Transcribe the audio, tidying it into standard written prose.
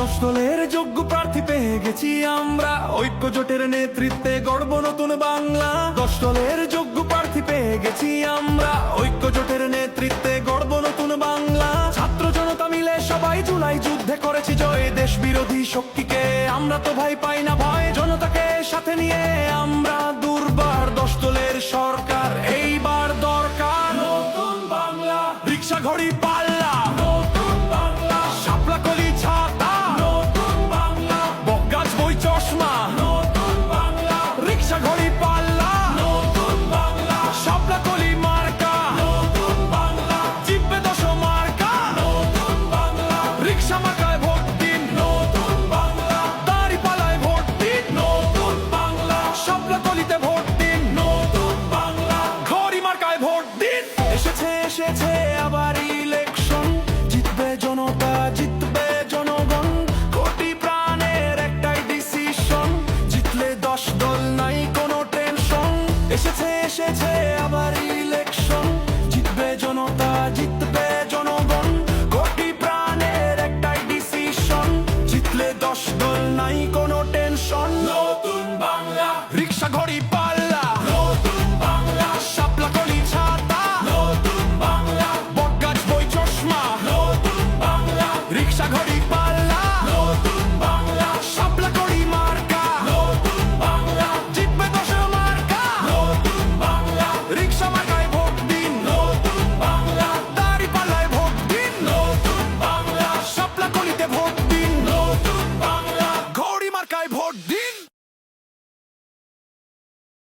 10 দলের যোগ্য প্রার্থী পেয়ে গেছি আমরা, ঐক্য জোটের নেতৃত্বে গড়ব নতুন বাংলা। 10 দলের যোগ্য প্রার্থী পেয়ে গেছি আমরা, ঐক্য জোটের নেতৃত্বে গড়ব নতুন বাংলা। ছাত্র জনতা মিলে সবাই জুলাই যুদ্ধে করেছি জয়, দেশ বিরোধী শক্তিকে আমরা তো ভাই পাই না ভয়। জনতাকে সাথে নিয়ে আমরা দুর্বার, 10 দলের সরকার এইবার দরকার। নতুন বাংলা, রিক্সা ঘড়ি পাল্লা, নতুন বাংলা, শাপলা কলি ছাতা, নতুন বাংলা, বকগাছ বই চশমা, নতুন বাংলা, রিক্সা ঘড়ি পাল্লা, নতুন বাংলা, শাপলা কলি মার্কা, নতুন বাংলা, জিতবে 10 মার্কা, নতুন বাংলা, রিক্সা মার্কায় ভোট দিন, নতুন বাংলা, দাঁড়িপাল্লায় ভোট দিন, নতুন বাংলা, শাপলা কলিতে ভোট দিন, নতুন বাংলা, ঘড়ি মার্কায় ভোট দিন। এসেছে আবার ইলেকশন, জিতবে জনতা, জিতবে জনগণ, কোটি প্রাণের একটাই ডিসিশন, জিতলে 10 দল নাই কোনো টেনশন। এসেছে আবার ইলেকশন, জিতবে জনতা, জিতবে জনগণ, কোটি প্রাণের একটাই ডিসিশন, জিতলে 10 দল নাই কোনো টেনশন। নতুন বাংলা, রিক্সা ঘড়ি পাল্লা, নতুন বাংলা, শাপলা কলি ছাতা, নতুন বাংলা, বকগাছ বই চশমা, নতুন বাংলা, রিক্সা ঘড়ি পাল্লা, নতুন বাংলা, শাপলা কলি মার্কা, নতুন বাংলা, জিতবে 10 মার্কা, নতুন বাংলা, রিক্সা